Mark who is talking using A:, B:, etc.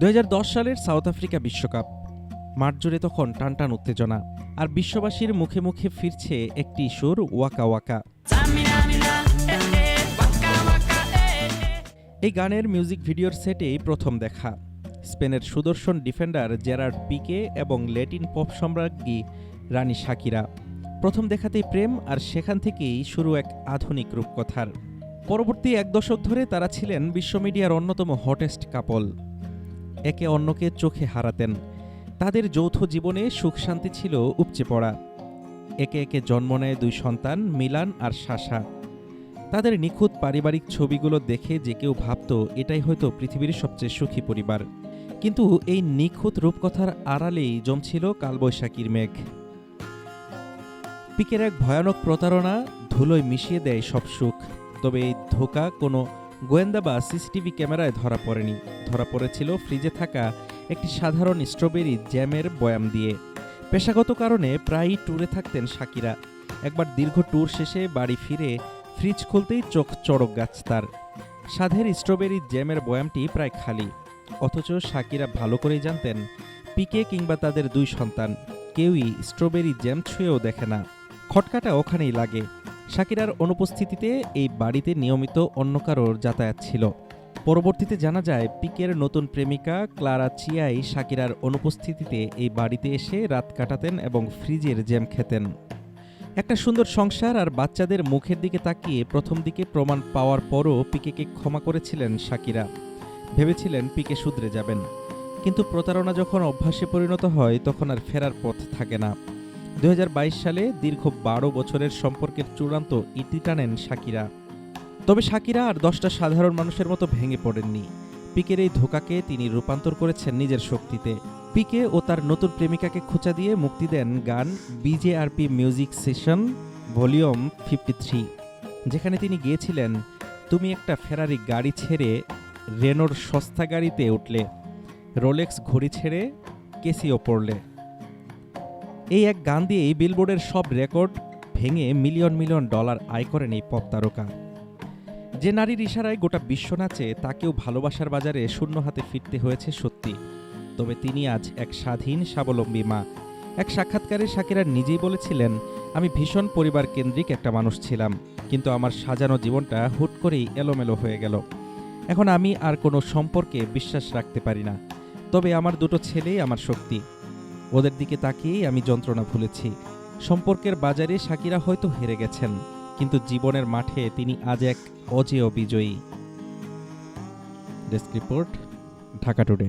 A: ২০১০ সালের south Africa বিশ্বকাপ। মাঠ জুড়ে তখন টানটান উত্তেজনা, আর বিশ্ববাসীর মুখে মুখে ফিরছে একটি সুর, ওয়াকা ওয়াকা। এই গানের মিউজিক ভিডিওর সেটেই প্রথম দেখা। স্পেনের সুদর্শন ডিফেন্ডার জেরার্ড পিকে এবং ল্যাটিন পপ সম্রাজ্ঞী রানী শাকিরা। প্রথম দেখাতেই প্রেম, আর সেখান থেকেই শুরু এক আধুনিক রূপকথার। পরবর্তী এক দশক ধরে তারা ছিলেন বিশ্ব মিডিয়ার অন্যতম হটেস্ট কাপল। একে অন্যকে চোখে হারাতেন। তাদের যৌথ জীবনে সুখ শান্তি ছিল উপচে পড়া। একে একে জন্ম নেয় দুই সন্তান, মিলান আর সাশা। তাদের নিখুঁত পারিবারিক ছবিগুলো দেখে যে কেউ ভাবত এটাই হয়তো পৃথিবীর সবচেয়ে সুখী পরিবার। কিন্তু এই নিখুঁত রূপকথার আড়ালেই জমছিল কালবৈশাখীর মেঘ। পিকের এক ভয়ানক প্রতারণা ধুলোয় মিশিয়ে দেয় সব সুখ। তবে এই ধোঁকা কোনো গোয়েন্দা বা সিসিটিভি ক্যামেরায় ধরা পড়েনি। ধরা পড়েছিল ফ্রিজে থাকা একটি সাধারণ স্ট্রবেরি জ্যামের বয়াম দিয়ে। পেশাগত কারণে প্রায়ই ট্যুরে থাকতেন শাকিরা। একবার দীর্ঘ ট্যুর শেষে বাড়ি ফিরে ফ্রিজ খুলতেই চোখ চড়ক গাছ তার। স্বাদের স্ট্রবেরি জ্যামের বয়ামটি প্রায় খালি। অথচ শাকিরা ভালো করেই জানতেন, পিকে কিংবা তাদের দুই সন্তান কেউই স্ট্রবেরি জ্যাম ছুঁয়েও দেখে না। খটকাটা ওখানেই লাগে। শাকিরার অনুপস্থিতিতে এই বাড়িতে নিয়মিত অন্য কারোর যাতায়াত ছিল। পরবর্তীতে জানা যায়, পিকের নতুন প্রেমিকা ক্লারা চিয়াই শাকিরার অনুপস্থিতিতে এই বাড়িতে এসে রাত কাটাতেন এবং ফ্রিজের জ্যাম খেতেন। একটা সুন্দর সংসার আর বাচ্চাদের মুখের দিকে তাকিয়ে প্রথম দিকে প্রমাণ পাওয়ার পরও পিকেকে ক্ষমা করেছিলেন শাকিরা। ভেবেছিলেন পিকে শুধরে যাবেন। কিন্তু প্রতারণা যখন অভ্যাসে পরিণত হয়, তখন আর ফেরার পথ থাকে না। ২০২২ সালে দীর্ঘ ১২ বছরের সম্পর্কের চূড়ান্ত ইতি টানেন শাকিরা। তবে শাকিরা আর ১০টা সাধারণ মানুষের মতো ভেঙে পড়েননি। পিকের এই ধোঁকাকে তিনি রূপান্তর করেছেন নিজের শক্তিতে। পিকে ও তার নতুন প্রেমিকাকে খোঁচা দিয়ে মুক্তি দেন গান বিজেআরপি মিউজিক সেশন ভলিউম 53, যেখানে তিনি গিয়েছিলেন, তুমি একটা ফেরারি গাড়ি ছেড়ে রেনোর সস্তা গাড়িতে উঠলে, রোলেক্স ঘড়ি ছেড়ে কেসিও পড়লে। এই এক গান দিয়েই বিলবোর্ডের সব রেকর্ড ভেঙে মিলিয়ন মিলিয়ন ডলার আয় করেন এই পপ তারকা। যে নারীর ইশারায় গোটা বিশ্ব নাচে, তাকেও ভালোবাসার বাজারে শূন্য হাতে ফিরতে হয়েছে সত্যি। তবে তিনি আজ এক স্বাধীন স্বাবলম্বী মা। এক সাক্ষাৎকারে শাকিরা নিজেই বলেছিলেন, আমি ভীষণ পরিবার কেন্দ্রিক একটা মানুষ ছিলাম, কিন্তু আমার সাজানো জীবনটা হুট করেই এলোমেলো হয়ে গেল। এখন আমি আর কোনো সম্পর্কে বিশ্বাস রাখতে পারি না। তবে আমার দুটো ছেলেই আমার শক্তি। ওদের দিকে তাকিয়েই আমি যন্ত্রণা ভুলেছি। সম্পর্কের বাজারে শাকিরা হয়তো হেরে গেছেন, কিন্তু জীবনের মাঠে তিনি আজ এক অজেয় বিজয়ী। Desk report, Dhaka today.